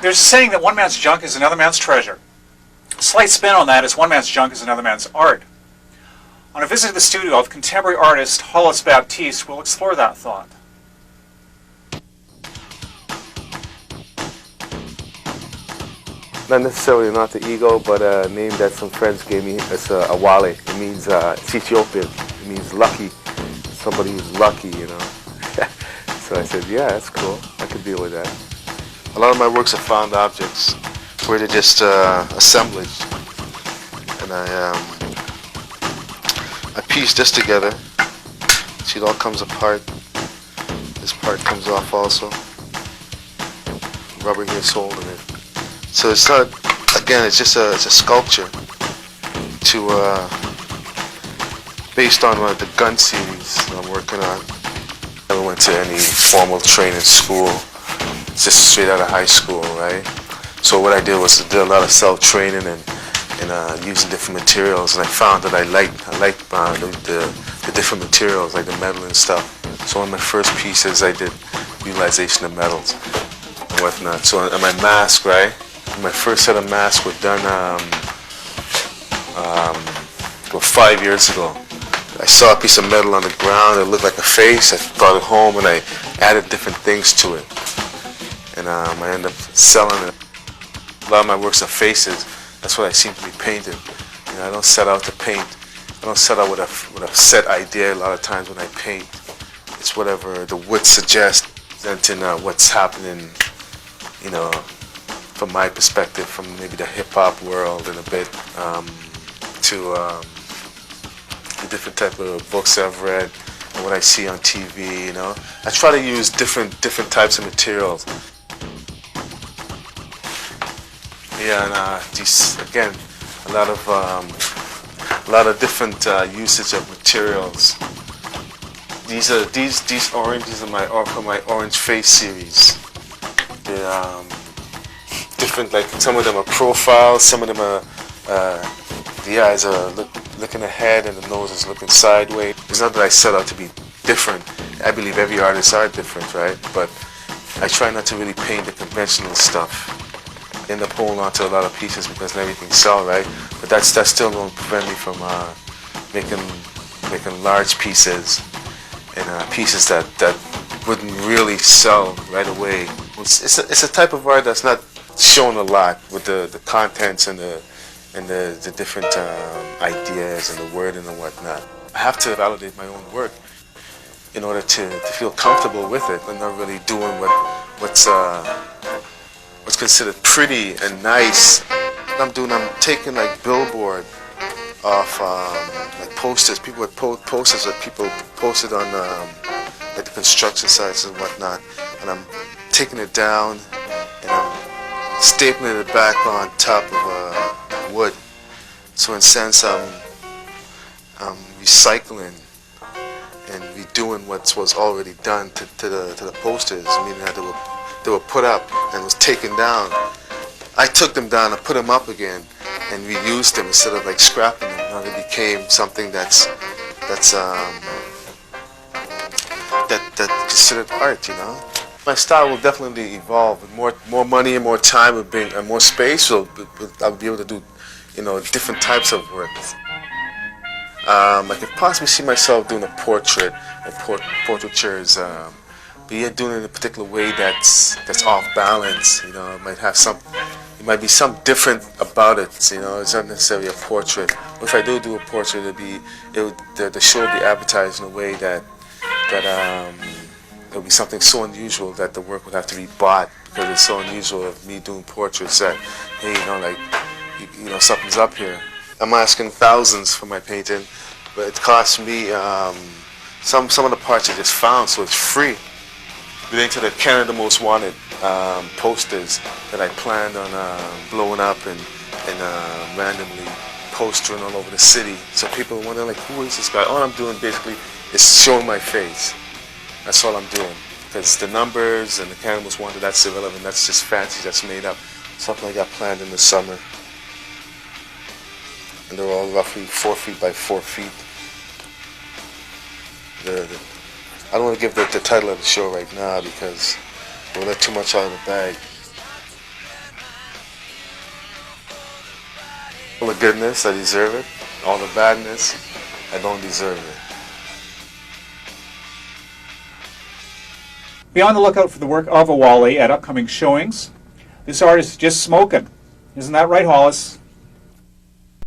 There's a saying that one man's junk is another man's treasure. A slight spin on that is one man's junk is another man's art. On a visit to the studio of contemporary artist Hollis Baptise, we'll explore that thought. Not necessarily an alter ego, but a name that some friends gave me. It's Awale. It means, it's Ethiopian. It means lucky. Somebody who's lucky, you know. So I said, yeah, that's cool. I could deal with that. A lot of my works are found objects, where they're just assemblage. And I piece this together. See, it all comes apart. This part comes off also. Rubber gets holding it. So it's not, again, it's just it's a sculpture based on one of the gun series I'm working on. I never went to any formal training school, just straight out of high school, right? So what I did was to do a lot of self-training and using different materials, and I found that I liked the different materials, like the metal and stuff. So on my first pieces, I did utilization of metals and whatnot. So on my mask, right? My first set of masks were done 5 years ago. I saw a piece of metal on the ground. It looked like a face. I brought it home and I added different things to it. And I ended up selling it. A lot of my works are faces. That's what I seem to be painting. You know, I don't set out to paint. I don't set out with a set idea a lot of times when I paint. It's whatever the wood suggests, presenting what's happening, you know, from my perspective, from maybe the hip-hop world and a bit to the different type of books I've read and what I see on TV, you know. I try to use different types of materials. Yeah, and these, again, a lot of different usage of materials. These oranges are from my Orange Face series. They're different, like some of them are profiles, some of them are the eyes are looking ahead and the nose is looking sideways. It's not that I set out to be different. I believe every artist are different, right? But I try not to really paint the conventional stuff. I end up holding on to a lot of pieces because everything sell, right? But that still won't prevent me from making large pieces and pieces that wouldn't really sell right away. It's a type of art that's not shown a lot with the contents and the different ideas and the wording and whatnot. I have to validate my own work in order to feel comfortable with it. I'm not really doing what's considered pretty and nice. What I'm taking like billboard off like posters. People would posters that people posted on like the construction sites and whatnot, and I'm taking it down and I'm stapling it back on top of wood. So in a sense, I'm recycling and redoing what was already done to the posters, meaning that they were put up and was taken down. I took them down and put them up again and reused them instead of like scrapping them. Now they became something that's considered art, you know. My style will definitely evolve. With more money and more time would bring and more space, so I'll be able to do, you know, different types of work. I could possibly see myself doing a portrait or portraitures, but yet doing it in a particular way that's off balance. You know, it might be something different about it. You know, it's not necessarily a portrait. But if I do a portrait, the show would be advertised in a way that it would be something so unusual that the work would have to be bought because it's so unusual of me doing portraits that, hey, you know, like, you know, something's up here. I'm asking thousands for my painting, but it costs me, some of the parts are just found, so it's free. Relating to the Canada Most Wanted posters that I planned on blowing up and randomly postering all over the city. So people are wondering, like, who is this guy? All I'm doing basically is showing my face. That's all I'm doing. Because the numbers and the Canada Most Wanted, that's irrelevant. That's just fancy, that's made up. Something I got planned in the summer. And they're all roughly 4 feet by 4 feet. I don't want to give the title of the show right now because we'll let too much out of the bag. All the goodness, I deserve it. All the badness, I don't deserve it. Be on the lookout for the work of Awali at upcoming showings. This artist is just smoking. Isn't that right, Hollis?